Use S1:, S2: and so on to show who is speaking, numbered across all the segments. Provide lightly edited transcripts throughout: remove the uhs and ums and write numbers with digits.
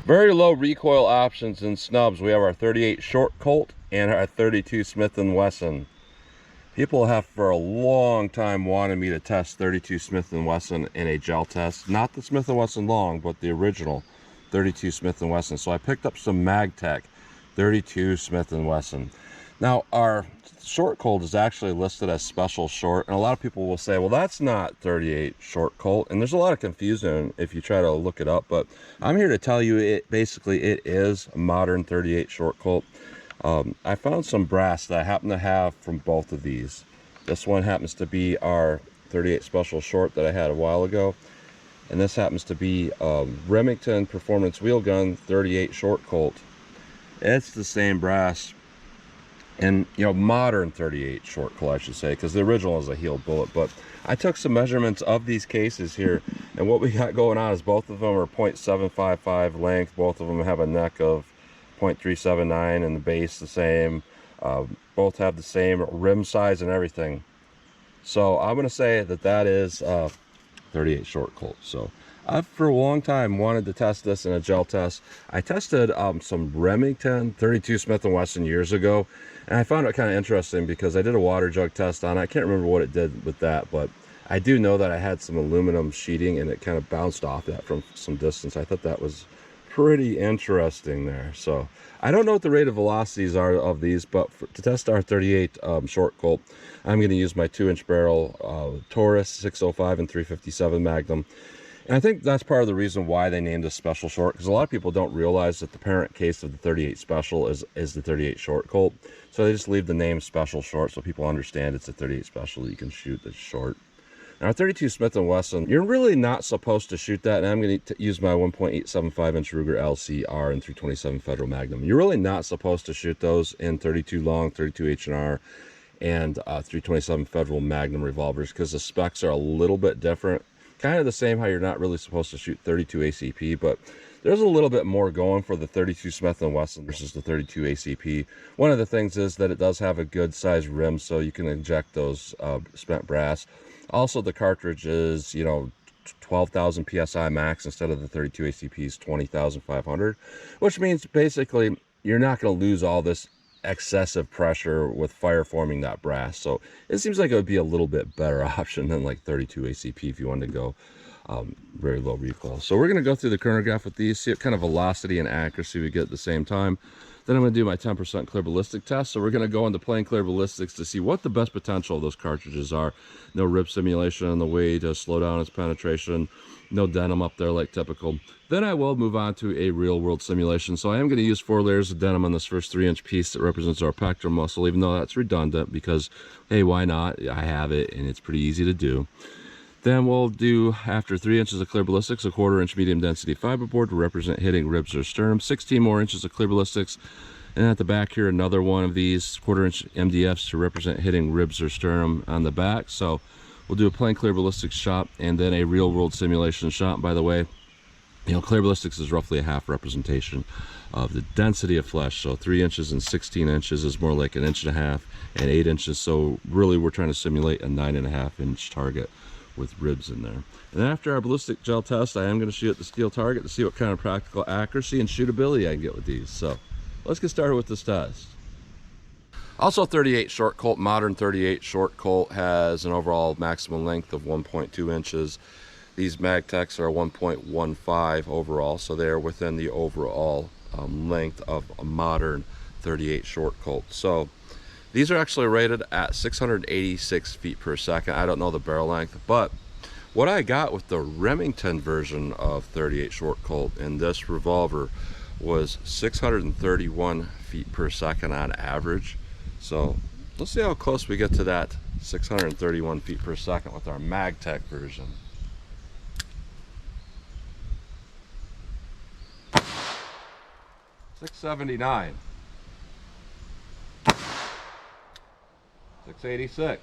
S1: Very low recoil options and snubs. We have our 38 Short Colt and our 32 Smith & Wesson. People have for a long time wanted me to test 32 Smith & Wesson in a gel test. Not the Smith & Wesson long, but the original 32 Smith & Wesson. So I picked up some Magtech 32 Smith & Wesson. Now our Short Colt is actually listed as Special Short, and a lot of people will say, well, that's not 38 Short Colt, and there's a lot of confusion if you try to look it up, but I'm here to tell you it is a modern 38 Short Colt. I found some brass that I happen to have from both of these. This one happens to be our 38 Special Short that I had a while ago, and this happens to be Remington Performance Wheel Gun 38 Short Colt. It's the same brass, and modern 38 Short Colt, I should say, because the original is a heeled bullet. But I took some measurements of these cases here, and what we got going on is both of them are 0.755 length. Both of them have a neck of 0.379 and the base the same. Both have the same rim size and everything. So I'm going to say that is 38 Short Colt. So I've for a long time wanted to test this in a gel test. I tested some Remington 32 Smith & Wesson years ago, and I found it kind of interesting because I did a water jug test on it. I can't remember what it did with that, but I do know that I had some aluminum sheeting and it kind of bounced off that from some distance. I thought that was pretty interesting there. So I don't know what the rate of velocities are of these, but to test our 38 Short Colt, I'm going to use my 2-inch barrel Taurus 605 and 357 Magnum. And I think that's part of the reason why they named this Special Short, because a lot of people don't realize that the parent case of the 38 Special is the 38 Short Colt. So they just leave the name Special Short so people understand it's a 38 Special that you can shoot that's short. Now, 32 Smith & Wesson, you're really not supposed to shoot that, and I'm going to use my 1.875-inch Ruger LCR and 327 Federal Magnum. You're really not supposed to shoot those in 32 long, 32 H&R, and 327 Federal Magnum revolvers, because the specs are a little bit different. Kind of the same how you're not really supposed to shoot 32 ACP, but there's a little bit more going for the 32 Smith & Wesson versus the 32 ACP. One of the things is that it does have a good size rim, so you can inject those spent brass. Also, the cartridge is, 12,000 PSI max instead of the 32 ACP's 20,500, which means basically you're not going to lose all this excessive pressure with fire forming that brass. So it seems like it would be a little bit better option than like 32 ACP if you wanted to go very low recoil. So we're going to go through the chronograph with these, see what kind of velocity and accuracy we get at the same time. Then I'm going to do my 10% clear ballistic test. So we're going to go into plain clear ballistics to see what the best potential of those cartridges are. No rip simulation on the way to slow down its penetration. No denim up there like typical. Then I will move on to a real world simulation. So I am going to use 4 layers of denim on this first 3-inch piece that represents our pectoral muscle, even though that's redundant because, hey, why not? I have it and it's pretty easy to do. Then we'll do, after 3 inches of clear ballistics, a 1/4 inch medium density fiberboard to represent hitting ribs or sternum, 16 more inches of clear ballistics, and at the back here, another one of these 1/4 inch MDFs to represent hitting ribs or sternum on the back. So we'll do a plain clear ballistics shot and then a real world simulation shot. And by the way, clear ballistics is roughly a half representation of the density of flesh. So 3 inches and 16 inches is more like 1.5 inches and 8 inches. So really we're trying to simulate a 9.5 inch target with ribs in there. And after our ballistic gel test, I am going to shoot at the steel target to see what kind of practical accuracy and shootability I can get with these. So let's get started with this test. Also, 38 Short Colt, modern 38 Short Colt has an overall maximum length of 1.2 inches. These Magtechs are 1.15 overall, so they're within the overall length of a modern 38 Short Colt. So these are actually rated at 686 feet per second. I don't know the barrel length, but what I got with the Remington version of 38 Short Colt in this revolver was 631 feet per second on average. So let's see how close we get to that 631 feet per second with our Magtech version. $679. 686,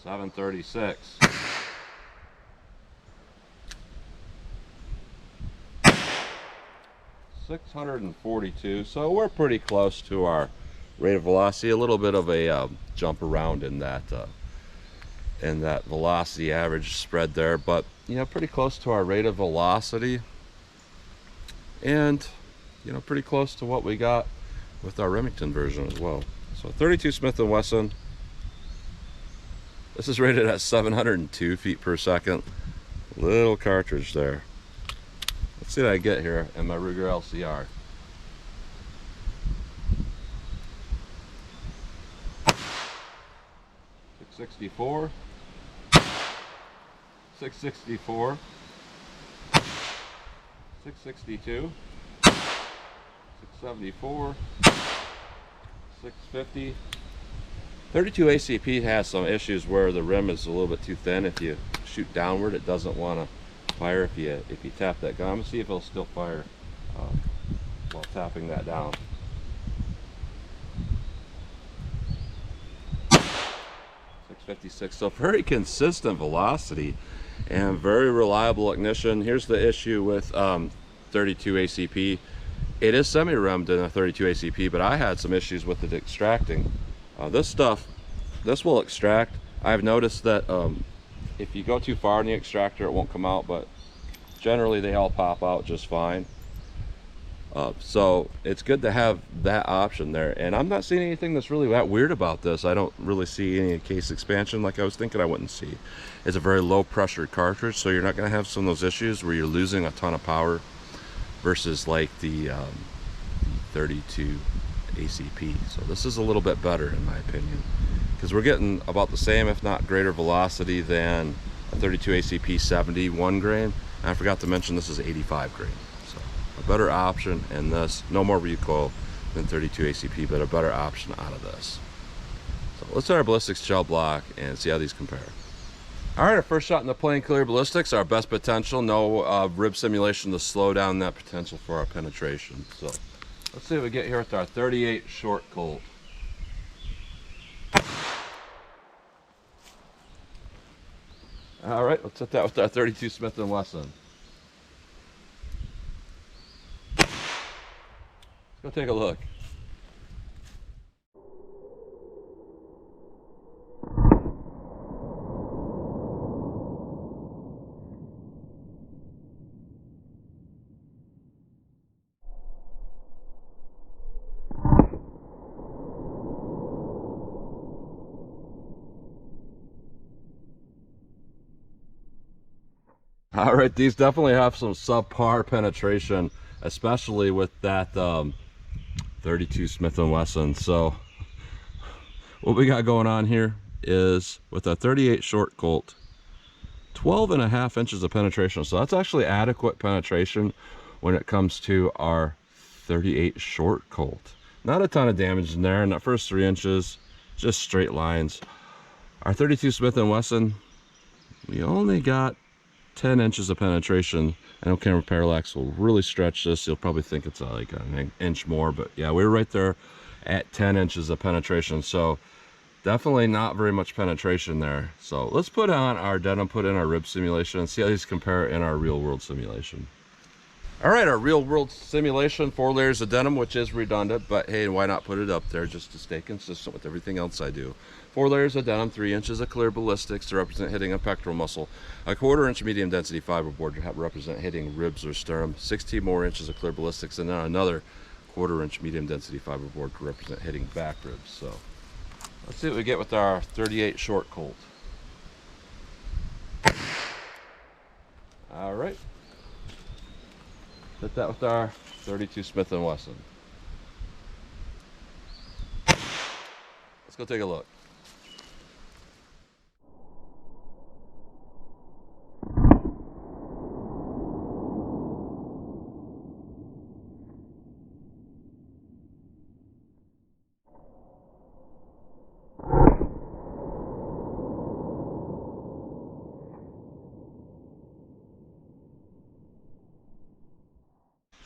S1: 736, 642. So we're pretty close to our rate of velocity. A little bit of a jump around in that velocity average spread there, but pretty close to our rate of velocity. and you know, pretty close to what we got with our Remington version as well. So 32 Smith & Wesson. This is rated at 702 feet per second. Little cartridge there. Let's see what I get here in my Ruger LCR. .664, 664, 662, 674, 650. 32 ACP has some issues where the rim is a little bit too thin. If you shoot downward, it doesn't want to fire if you tap that gun. I'm gonna see if it'll still fire while tapping that down. 656. So very consistent velocity and very reliable ignition. Here's the issue with 32 ACP. It is semi-rimmed in a 32 ACP, but I had some issues with it extracting. This will extract. I've noticed that if you go too far in the extractor, it won't come out, but generally they all pop out just fine. So it's good to have that option there, and I'm not seeing anything that's really that weird about this. I don't really see any case expansion like I was thinking I wouldn't see. It's a very low pressure cartridge, so you're not going to have some of those issues where you're losing a ton of power versus like the 32 ACP. So this is a little bit better in my opinion, because we're getting about the same, if not greater velocity than a 32 ACP 71 grain. And I forgot to mention this is 85 grain. So a better option in this, no more recoil than 32 ACP, but a better option out of this. So let's try our ballistics gel block and see how these compare. All right, our first shot in the plain clear ballistics, our best potential, no rib simulation to slow down that potential for our penetration. So let's see what we get here with our 38 short Colt. All right, let's hit that with our 32 Smith & Wesson. Let's go take a look. All right, these definitely have some subpar penetration, especially with that 32 Smith & Wesson. So what we got going on here is with a 38 short Colt, 12.5 inches of penetration. So that's actually adequate penetration when it comes to our 38 short Colt. Not a ton of damage in there in that first 3 inches, just straight lines. Our 32 Smith & Wesson, we only got 10 inches of penetration. I know camera parallax will really stretch this. You'll probably think it's like an inch more, but yeah, we're right there at 10 inches of penetration. So definitely not very much penetration there. So let's put on our denim, put in our rib simulation, and see how these compare in our real world simulation. All right, our real world simulation, 4 layers of denim, which is redundant, but hey, why not put it up there just to stay consistent with everything else I do. 4 layers of denim, 3 inches of clear ballistics to represent hitting a pectoral muscle, a 1/4 inch medium density fiberboard to represent hitting ribs or sternum, 16 more inches of clear ballistics, and then another 1/4 inch medium density fiberboard to represent hitting back ribs. So let's see what we get with our 38 short Colt. All right. Hit that with our 32 Smith & Wesson. Let's go take a look.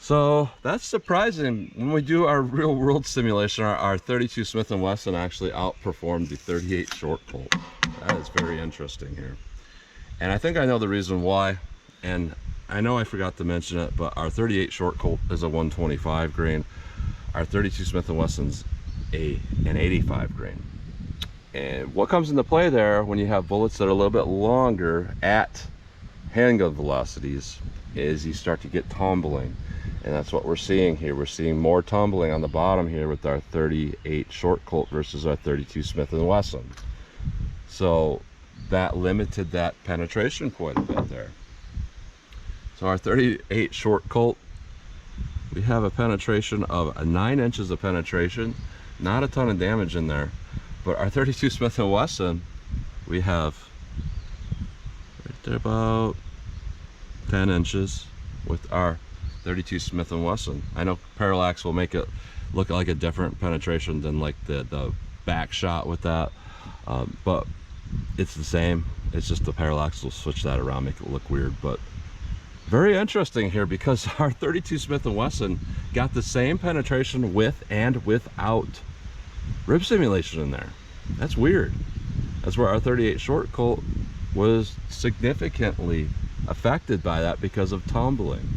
S1: So that's surprising. When we do our real world simulation, our 32 Smith & Wesson actually outperformed the 38 short Colt. That is very interesting here. And I think I know the reason why. And I know I forgot to mention it, but our 38 short Colt is a 125 grain. Our 32 Smith & Wesson's an 85 grain. And what comes into play there when you have bullets that are a little bit longer at handgun velocities is you start to get tumbling. And that's what we're seeing here. We're seeing more tumbling on the bottom here with our 38 Short Colt versus our 32 Smith & Wesson. So that limited that penetration quite a bit there. So our 38 Short Colt, we have a penetration of 9 inches of penetration, not a ton of damage in there. But our 32 Smith & Wesson, we have right there about 10 inches with our 32 Smith & Wesson. I know parallax will make it look like a different penetration than like the back shot with that, but it's the same. It's just the parallax will switch that around, make it look weird. But very interesting here, because our 32 Smith & Wesson got the same penetration with and without rib simulation in there. That's weird. That's where our 38 Short Colt was significantly affected by that because of tumbling.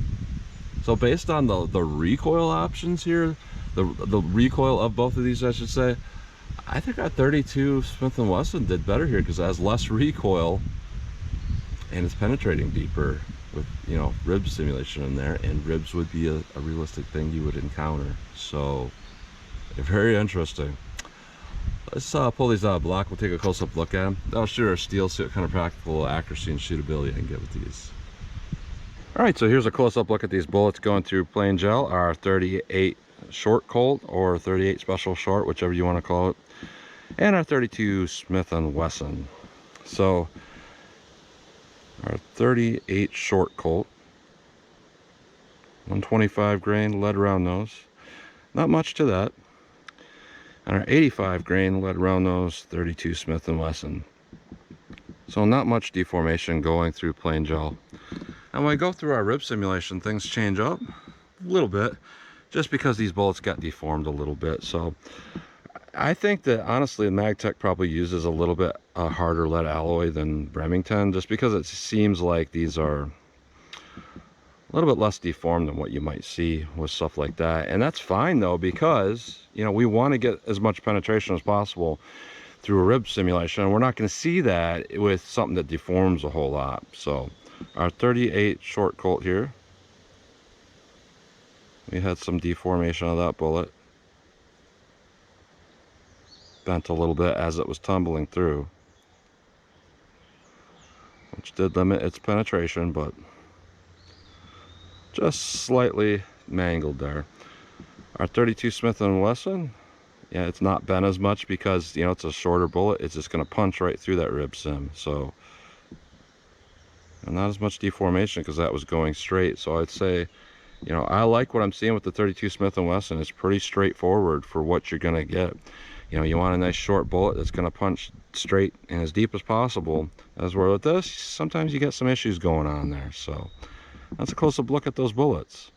S1: So based on the recoil options here, the recoil of both of these, I should say, I think our 32 Smith & Wesson did better here because it has less recoil and it's penetrating deeper with, you know, rib simulation in there, and ribs would be a realistic thing you would encounter. So very interesting. Let's pull these out of block. We'll take a close-up look at them. I'll shoot our steel, see what kind of practical accuracy and shootability I can get with these. Alright, so here's a close-up look at these bullets going through plain gel. Our 38 Short Colt, or 38 Special Short, whichever you want to call it, and our 32 Smith & Wesson. So our 38 Short Colt, 125 grain lead round nose, not much to that. And our 85 grain lead round nose 32 Smith & Wesson. So not much deformation going through plain gel. And when we go through our rib simulation, things change up a little bit, just because these bullets got deformed a little bit. So I think that honestly Magtech probably uses a little bit harder lead alloy than Remington, just because it seems like these are a little bit less deformed than what you might see with stuff like that. And that's fine though, because you know, we want to get as much penetration as possible through a rib simulation, and we're not going to see that with something that deforms a whole lot. So our 38 Short Colt here, we had some deformation of that bullet, bent a little bit as it was tumbling through, which did limit its penetration, but just slightly mangled there. Our 32 Smith & Wesson, yeah, it's not bent as much because, you know, it's a shorter bullet. It's just going to punch right through that rib sim. So, and not as much deformation because that was going straight. So I'd say, you know, I like what I'm seeing with the 32 Smith & Wesson. It's pretty straightforward for what you're going to get. You know, you want a nice short bullet that's going to punch straight and as deep as possible. As well with this, sometimes you get some issues going on there. So that's a close-up look at those bullets.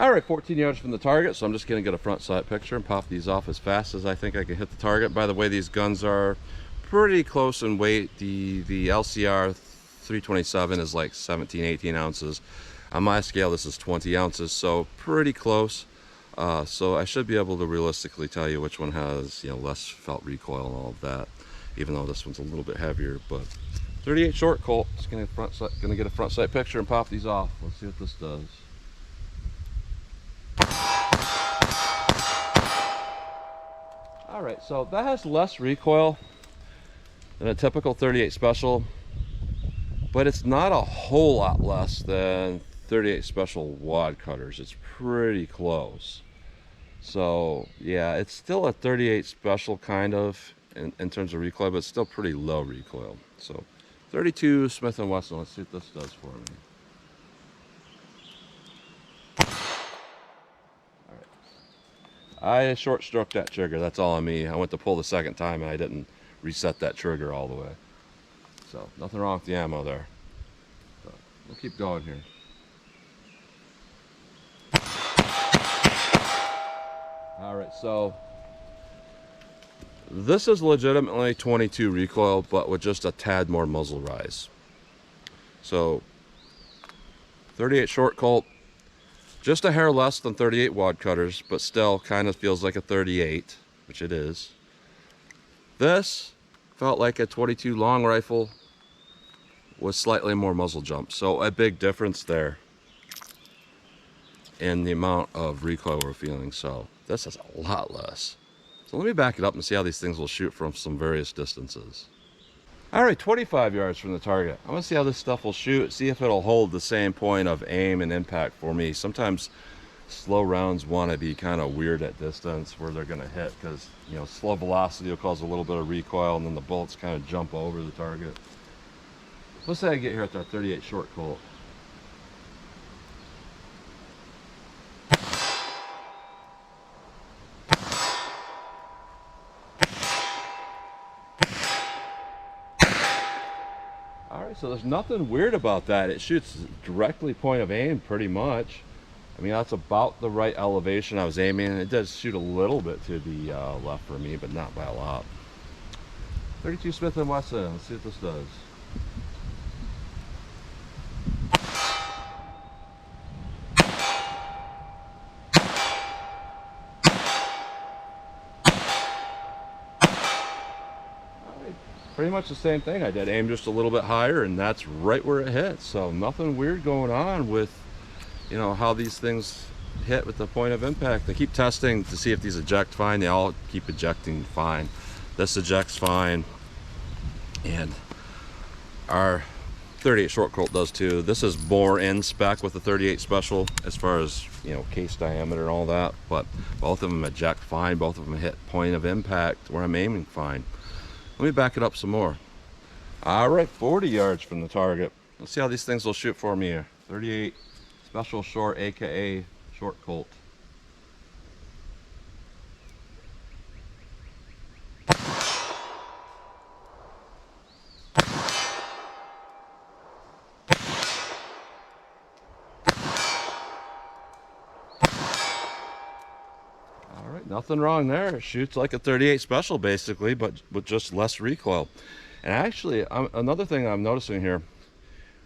S1: Alright, 14 yards from the target, so I'm just going to get a front sight picture and pop these off as fast as I think I can hit the target. By the way, these guns are pretty close in weight. The LCR 327 is like 17, 18 ounces. On my scale, this is 20 ounces, so pretty close. So I should be able to realistically tell you which one has, you know, less felt recoil and all of that, even though this one's a little bit heavier. But 38 Short Colt, just going to get a front sight picture and pop these off. Let's see what this does. Alright, so that has less recoil than a typical 38 Special, but it's not a whole lot less than 38 Special wad cutters. It's pretty close. So yeah, it's still a 38 Special kind of in terms of recoil, but it's still pretty low recoil. So 32 Smith & Wesson, let's see what this does for me. I short stroked that trigger, that's all on me. I went to pull the second time and I didn't reset that trigger all the way. So nothing wrong with the ammo there. But we'll keep going here. Alright, so this is legitimately 22 recoil, but with just a tad more muzzle rise. So 38 Short Colt, just a hair less than 38 wad cutters, but still kind of feels like a 38, which it is. This felt like a 22 long rifle with slightly more muzzle jump, so a big difference there. in the amount of recoil we're feeling. So this is a lot less. So let me back it up and see how these things will shoot from some various distances. All right, 25 yards from the target. I'm gonna see how this stuff will shoot, see if it'll hold the same point of aim and impact for me. Sometimes slow rounds want to be kind of weird at distance where they're gonna hit, because you know, slow velocity will cause a little bit of recoil and then the bullets kind of jump over the target. Let's say I get here at our 38 short Colt. Alright, so there's nothing weird about that. It shoots directly point of aim pretty much. I mean, that's about the right elevation I was aiming. It does shoot a little bit to the left for me, but not by a lot. 32 Smith & Wesson, let's see what this does. Pretty much the same thing. I did aim just a little bit higher, and that's right where it hit. So nothing weird going on with, you know, how these things hit with the point of impact. They keep testing to see if these eject fine. They all keep ejecting fine. This ejects fine, and our 38 short Colt does too. This is more in spec with the 38 special as far as, you know, case diameter and all that, but both of them eject fine. Both of them hit point of impact where I'm aiming fine. Let me back it up some more. All right, 40 yards from the target. Let's see how these things will shoot for me here. 38 special short, aka short Colt. Nothing wrong there. It shoots like a 38 special basically, but with just less recoil. And actually, another thing I'm noticing here,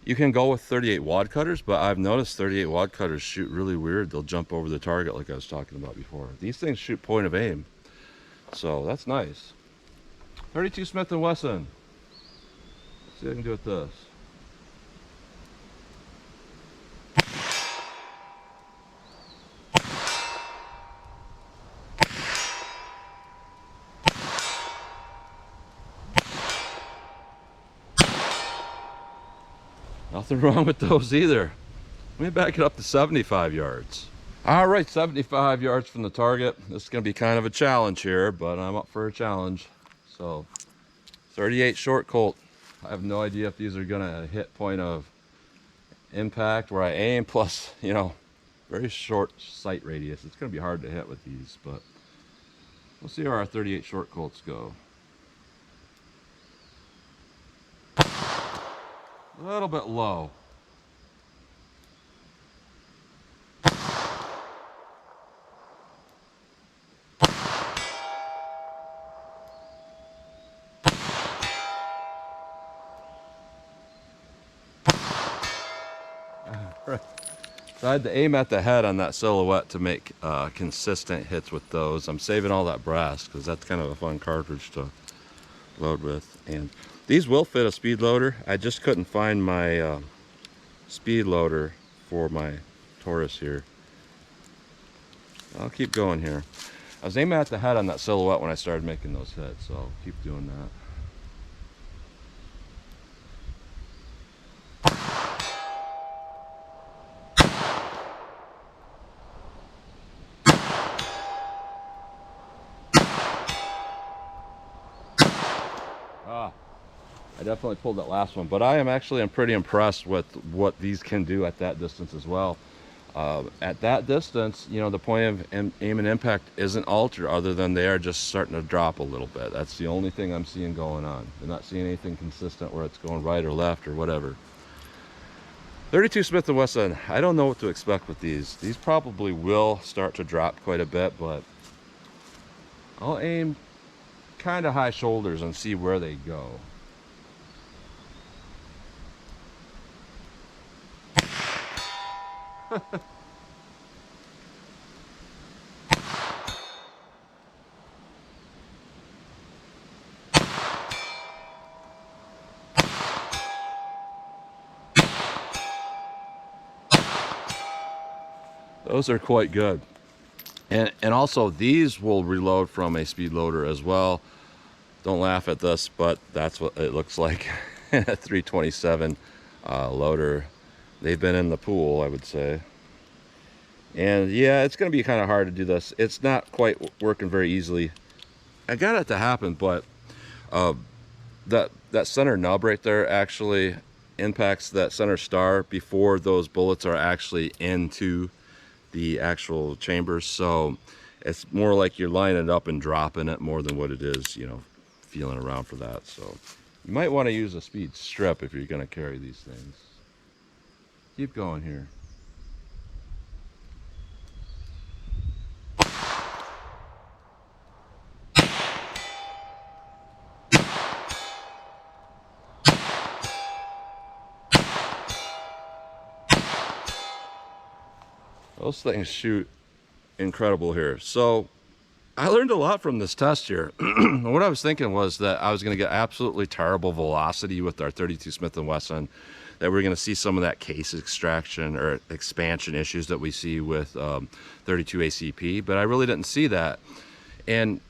S1: you can go with 38 wad cutters, but I've noticed 38 wad cutters shoot really weird. They'll jump over the target like I was talking about before. These things shoot point of aim, so that's nice. 32 Smith & Wesson. Let's see what I can do with this. Nothing wrong with those either. Let me back it up to 75 yards. All right, 75 yards from the target. This is going to be kind of a challenge here, but I'm up for a challenge. So, 38 short Colt. I have no idea if these are going to hit point of impact where I aim, plus, you know, very short sight radius. It's going to be hard to hit with these, but we'll see how our 38 short Colts go. A little bit low. So I had to aim at the head on that silhouette to make consistent hits with those. I'm saving all that brass because that's kind of a fun cartridge to load with. And these will fit a speed loader. I just couldn't find my speed loader for my Taurus here. I'll keep going here. I was aiming at the head on that silhouette when I started making those hits, so I'll keep doing that. I definitely pulled that last one, but I'm pretty impressed with what these can do at that distance as well. At that distance, you know, the point of aim and impact isn't altered other than they are just starting to drop a little bit. That's the only thing I'm seeing going on. I'm not seeing anything consistent where it's going right or left or whatever. 32 Smith & Wesson, I don't know what to expect with these. These probably will start to drop quite a bit, but I'll aim kind of high shoulders and see where they go. Those are quite good. And also these will reload from a speed loader as well. Don't laugh at this, but that's what it looks like. A 327 loader. They've been in the pool, I would say. And yeah, it's going to be kind of hard to do this. It's not quite working very easily. I got it to happen, but that center nub right there actually impacts that center star before those bullets are actually into the actual chambers. So it's more like you're lining it up and dropping it more than what it is, you know, feeling around for that. So you might want to use a speed strip if you're going to carry these things. Keep going here. Those things shoot incredible here. So I learned a lot from this test here. What I was thinking was that I was going to get absolutely terrible velocity with our 32 Smith & Wesson, that we're going to see some of that case extraction or expansion issues that we see with 32 ACP, but I really didn't see that. And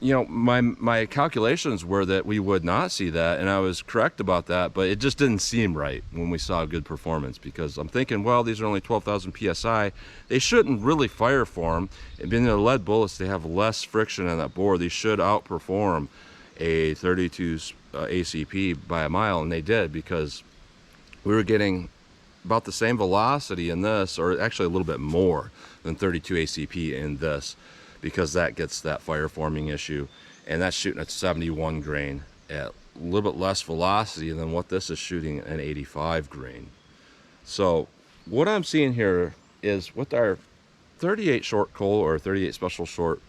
S1: you know, my calculations were that we would not see that, and I was correct about that, but it just didn't seem right when we saw good performance, because I'm thinking, well, these are only 12,000 PSI. They shouldn't really fire for them. And being the lead bullets, they have less friction on that bore. They should outperform a 32 ACP by a mile, and they did, because we were getting about the same velocity in this, or actually a little bit more than 32 ACP in this, because that gets that fire forming issue, and that's shooting at 71 grain at a little bit less velocity than what this is shooting at 85 grain. So what I'm seeing here is with our 38 short Colt or 38 special short,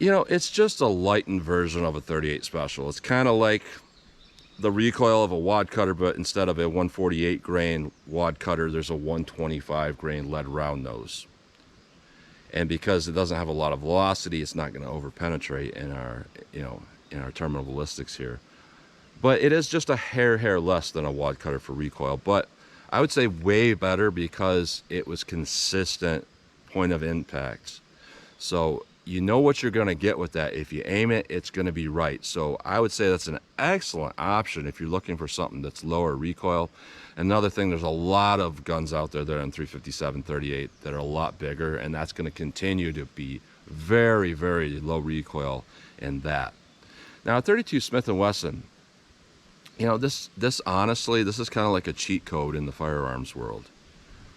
S1: you know, it's just a lightened version of a 38 special. It's kind of like the recoil of a wad cutter, but instead of a 148 grain wad cutter, there's a 125 grain lead round nose. And because it doesn't have a lot of velocity, it's not going to over penetrate in our, you know, in our terminal ballistics here. But it is just a hair less than a wad cutter for recoil. But I would say way better, because it was consistent point of impact. So you know what you're going to get with that. If you aim it, it's going to be right. So I would say that's an excellent option if you're looking for something that's lower recoil. Another thing, there's a lot of guns out there that are in 357, 38 that are a lot bigger, and that's going to continue to be very, very low recoil in that. Now, 32 Smith & Wesson, you know, this honestly, this is kind of like a cheat code in the firearms world,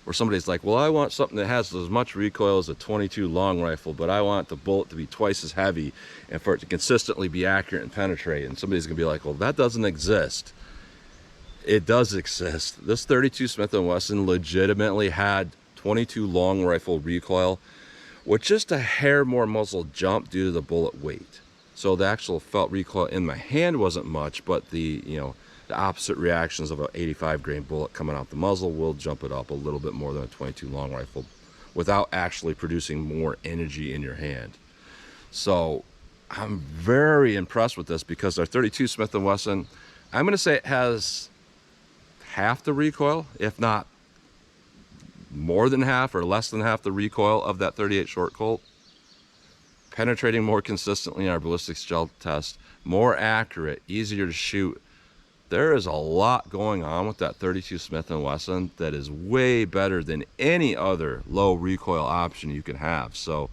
S1: where somebody's like, well, I want something that has as much recoil as a 22 long rifle, but I want the bullet to be twice as heavy and for it to consistently be accurate and penetrate. And somebody's going to be like, well, that doesn't exist. It does exist. This 32 Smith & Wesson legitimately had 22 long rifle recoil with just a hair more muzzle jump due to the bullet weight. So the actual felt recoil in my hand wasn't much, but the, you know, the opposite reactions of an 85 grain bullet coming out the muzzle will jump it up a little bit more than a 22 long rifle without actually producing more energy in your hand. So I'm very impressed with this, because our 32 Smith & Wesson, I'm going to say it has half the recoil, if not more than half or less than half the recoil of that 38 short Colt. Penetrating more consistently in our ballistics gel test, more accurate, easier to shoot. There is a lot going on with that 32 Smith & Wesson that is way better than any other low recoil option you can have. So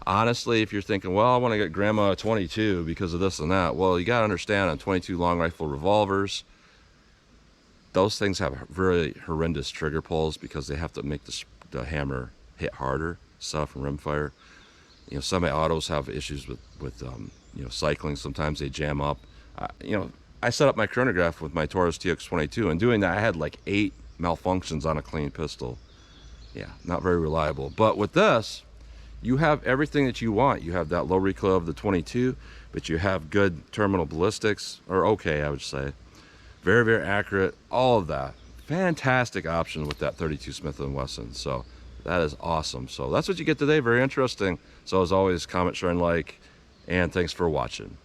S1: honestly, if you're thinking, well, I want to get grandma a 22 because of this and that, well, you got to understand, on 22 long rifle revolvers, those things have very horrendous trigger pulls, because they have to make the hammer hit harder, set from rimfire. You know, semi-autos have issues with you know, cycling. Sometimes they jam up. You know, I set up my chronograph with my Taurus TX22, and doing that, I had like 8 malfunctions on a clean pistol. Yeah, not very reliable. But with this, you have everything that you want. You have that low recoil of the 22, but you have good terminal ballistics, or okay, I would say. Very, very accurate, all of that. Fantastic option with that 32 Smith & Wesson. So that is awesome. So that's what you get today. Very interesting. So as always, comment, share, and like, and thanks for watching.